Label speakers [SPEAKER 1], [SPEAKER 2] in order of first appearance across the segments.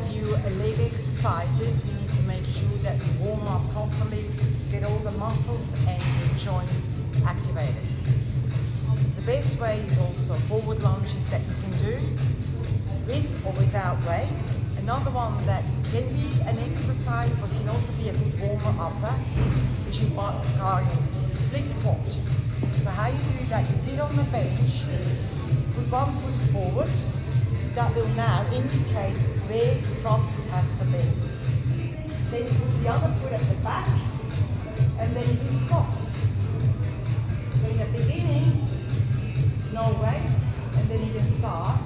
[SPEAKER 1] few leg exercises, we need to make sure that we warm up properly, get all the muscles and the joints activated. The best way is also forward lunges that you can do with or without weight. Another one that can be an exercise but can also be a good warmer-upper is your split squat. So how you do that, you sit on the bench, put one foot forward, that will now indicate where the front foot has to be. Then you put the other foot at the back and then you do squats. So in the beginning, no weights, and then you can start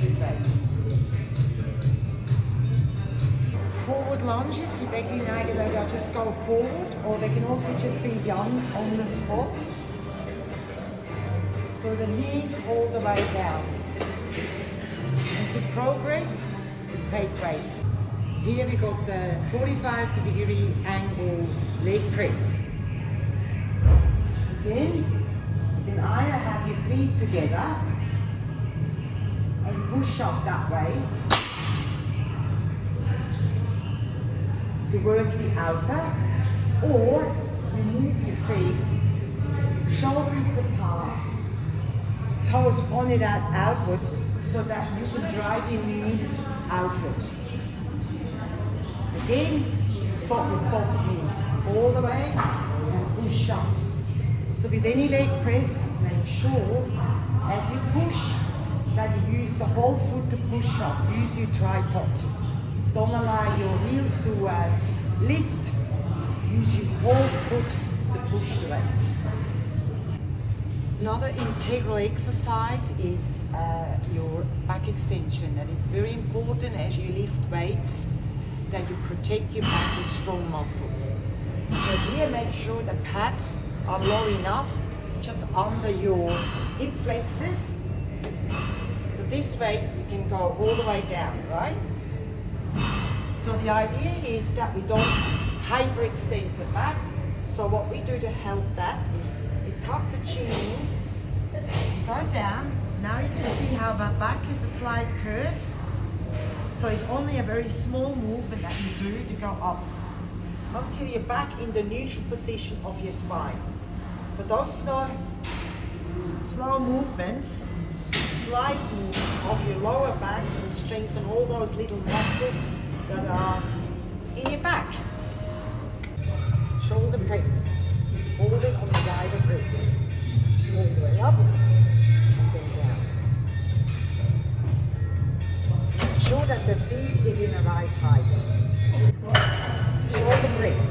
[SPEAKER 1] with weights. Forward lunges, they can either just go forward or they can also just be done on the spot. So the knees all the way down. And to progress, you take weights. Here we got the 45-degree angle leg press. Then either have your feet together and push up that way to work the outer, or remove your feet, shoulder width apart, toes pointed outward so that you can drive your knees outward. Again, stop with soft knees, all the way and push up. So with any leg press, make sure as you push that you use the whole foot to push up. Use your tripod. Don't allow your heels to lift. Use your whole foot to push the weight. Another integral exercise is your back extension. That is very important as you lift weights, that you protect your back with strong muscles. So here, make sure the pads are low enough, just under your hip flexors. So this way you can go all the way down, right? So the idea is that we don't hyperextend the back. So what we do to help that is we tuck the chin in, go down. Now you can see how the back is a slight curve. So it's only a very small movement that you do to go up until you're back in the neutral position of your spine. So those slow movements, slight movements of your lower back will strengthen all those little muscles that are in your back. Shoulder press, hold it on the wider grip, all the way up and then down. Make sure that the seat is in the right height. Shoulder press.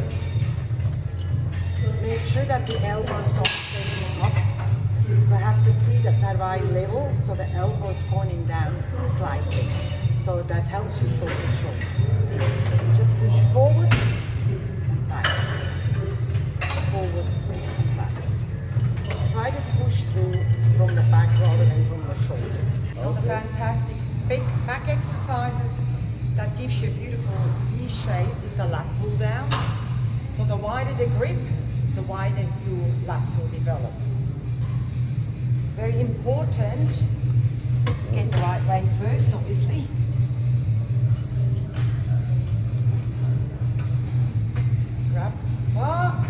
[SPEAKER 1] Make sure that the elbows don't stay up. So I have to see that right level, so the elbow is pointing down slightly. So that helps you shoulder joints. Just push forward and back. Forward and back. Try to push through from the back rather than from the shoulders. All the fantastic big back exercises that gives you a beautiful V shape is the lat pull down. So the wider the grip, the wider your lats will develop. Very important, get the right weight first, obviously. Grab bar,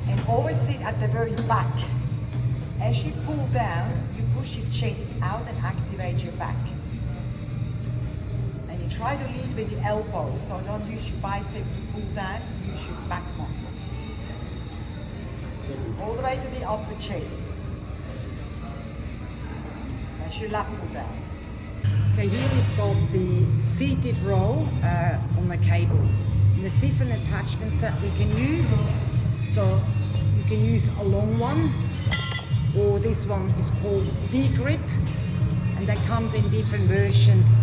[SPEAKER 1] and always sit at the very back. As you pull down, you push your chest out and activate your back. And you try to lead with your elbows, so don't use your bicep to pull down, use your back muscles. All the way to the upper chest. That's your lat pull down. Okay, here we've got the seated row on the cable. And there's different attachments that we can use. So you can use a long one, or this one is called V-grip, and that comes in different versions,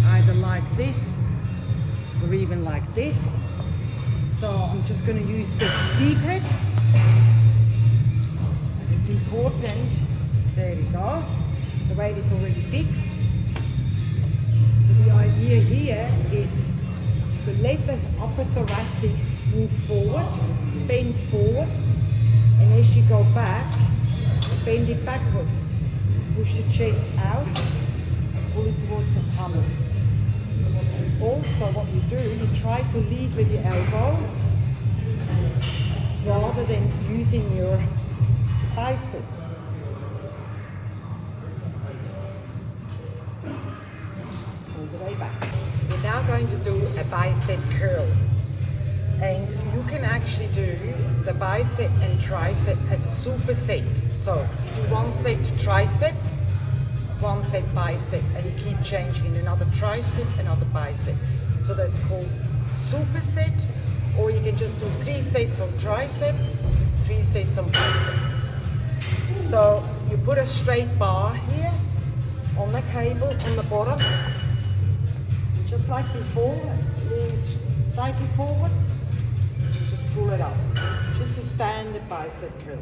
[SPEAKER 1] either like this or even like this. So I'm just going to use the V-grip. It's important, there we go, the weight is already fixed. The idea here is to let the upper thoracic move forward, bend forward, and as you go back, bend it backwards. Push the chest out and pull it towards the tummy. So what you do, you try to lead with your elbow rather than using your bicep. All the way back. We're now going to do a bicep curl. And you can actually do the bicep and tricep as a superset. So you do one set tricep, one set bicep, and you keep changing another tricep, another bicep. So that's called superset, or you can just do 3 sets on tricep, 3 sets on bicep. So you put a straight bar here on the cable on the bottom, just like before, lean slightly forward, just pull it up. Just a standard bicep curl.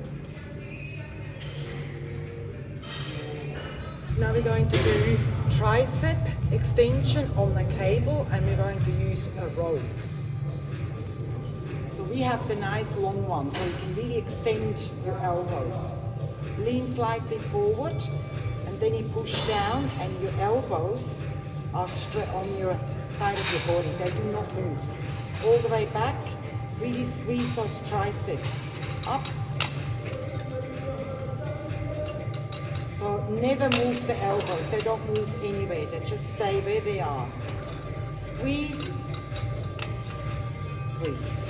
[SPEAKER 1] Now we're going to do tricep extension on the cable, and we're going to use a rope. So we have the nice long one, so you can really extend your elbows. Lean slightly forward, and then you push down, and your elbows are straight on your side of your body. They do not move. All the way back, really squeeze those triceps up. So never move the elbows, they don't move anywhere, they just stay where they are. Squeeze, squeeze.